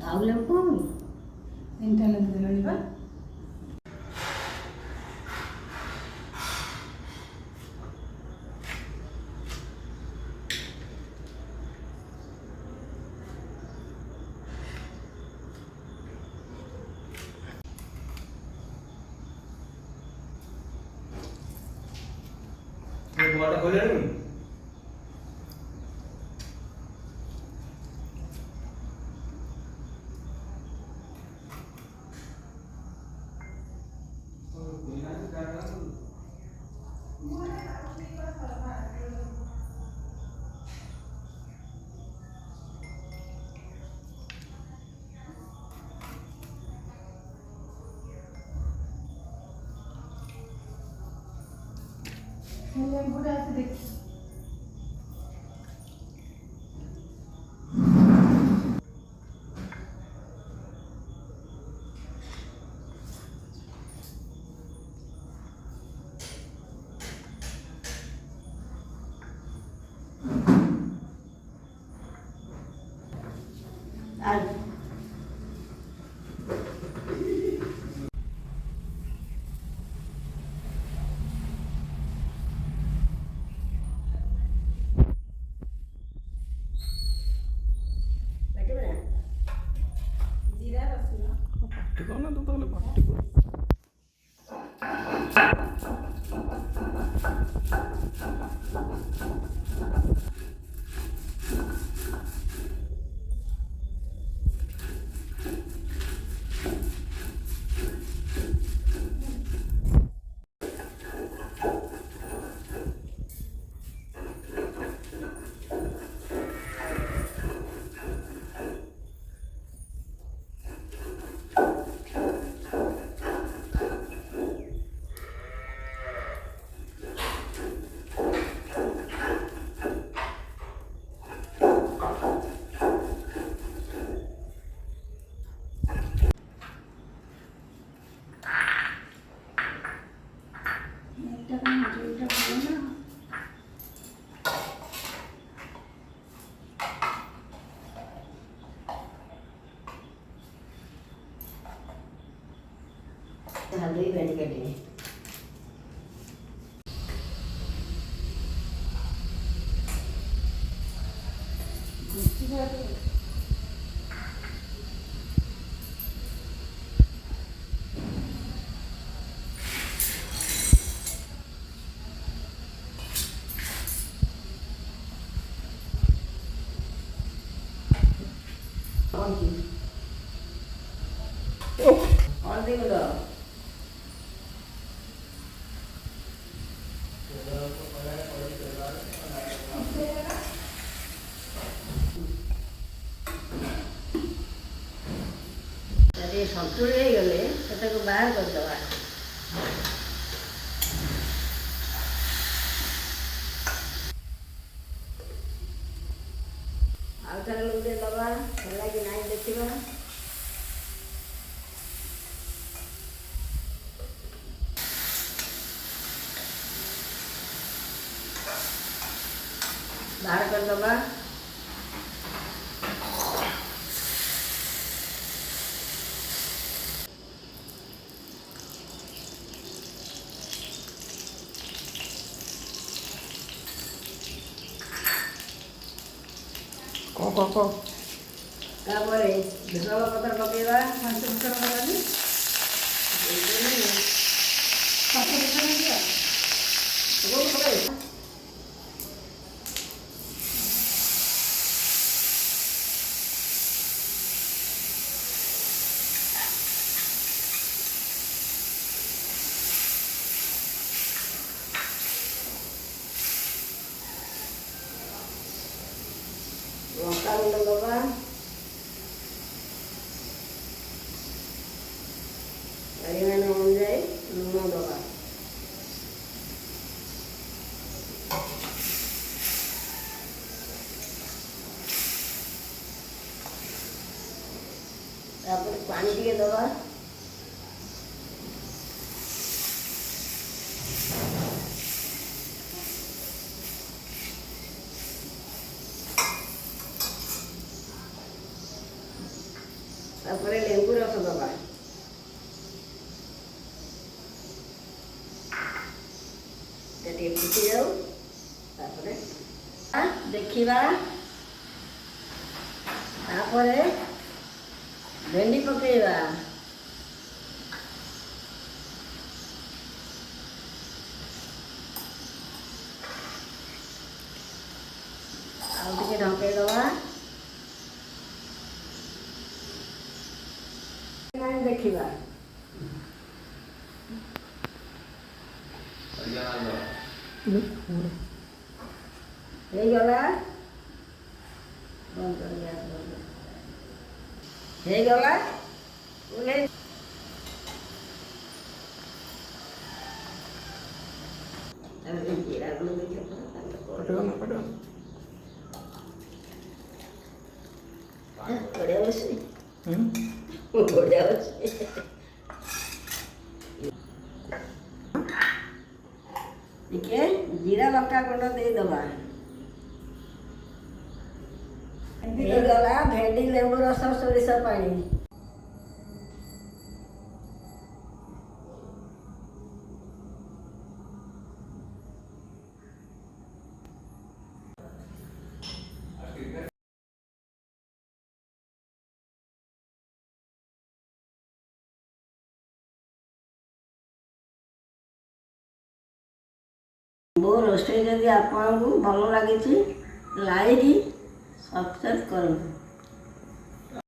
ଆଉ ଲେମ୍ବୁ କଣ? ତିନିଟା ଲେମ୍ବୁ ଦେଲଣି ବା। ବଡ଼ କହିଲାଣି ଲେମ୍ବୁଟା ଅଛି ଦେଖି। ଜିରା ରସୁଣ ପାଟି କର ନା ତୁ ତାହେଲେ ପାଟି କର। ଏଇଟା କଣ ଏଇଟା ଭଲ ନା? ହାଲୁଇ ଭେଣ୍ଡି କାଟିନି। ହଳଦୀ ଗୁଣ୍ଡ ଟିକେ ସନ୍ତୁଳି ହେଇଗଲେ ସେଟାକୁ ବାହାର କରିଦେବା। ଆଉ ଥରେ ଲୁଣ ଦେବା, ହେଲା କି ନାହିଁ ଦେଖିବା। ବାହାର କରିଦେବା। କହ। ତାପରେ ଭୃଷଙ୍ଗ ପତ୍ର ପକେଇବା। ପାଞ୍ଚ ଫୁଟଣ ଦେବାନି, ପାଞ୍ଚ ଫୁଟଣ ଦିଅ। ଲଙ୍କା ଗୁଣ୍ଡ ଦେବା। ପରିମାଣ ଅନୁଯାୟୀ ଲୁଣ ଦେବା। ତାପରେ ପାଣି ଟିକେ ଦେବା। ତାପରେ ଲେମ୍ବୁ ରସ ଦେବା। ଟିକେ ଫୁଟି ଯାଉ, ତାପରେ ଦେଖିବା। ତାପରେ ଭେଣ୍ଡି ପକେଇବା। ଆଉ ଟିକେ ଢଙ୍କେଇ ଦେବା। ଦେଖିବା ହେଇଗଲା। ହେଇଗଲା। ଜିରା ଗୁଣ୍ଡ ପଟିଗଲା ବଢ଼ିଆ ବସି ହୁଁ ବଢ଼ିଆ ବସି ଟିକେ ଜିରା ଲଙ୍କା ଗୁଣ୍ଡ ଦେଇଦେବା। ହେଇଗଲା ଭେଣ୍ଡି ଲେମ୍ବୁ ରସ ସୋରିଷ ପାଣି। ମୋ ରୋଷେଇ ଯଦି ଆପଣଙ୍କୁ ଭଲ ଲାଗିଛି, ଲାଇକ୍ ସବସ୍କ୍ରାଇବ୍ କରନ୍ତୁ।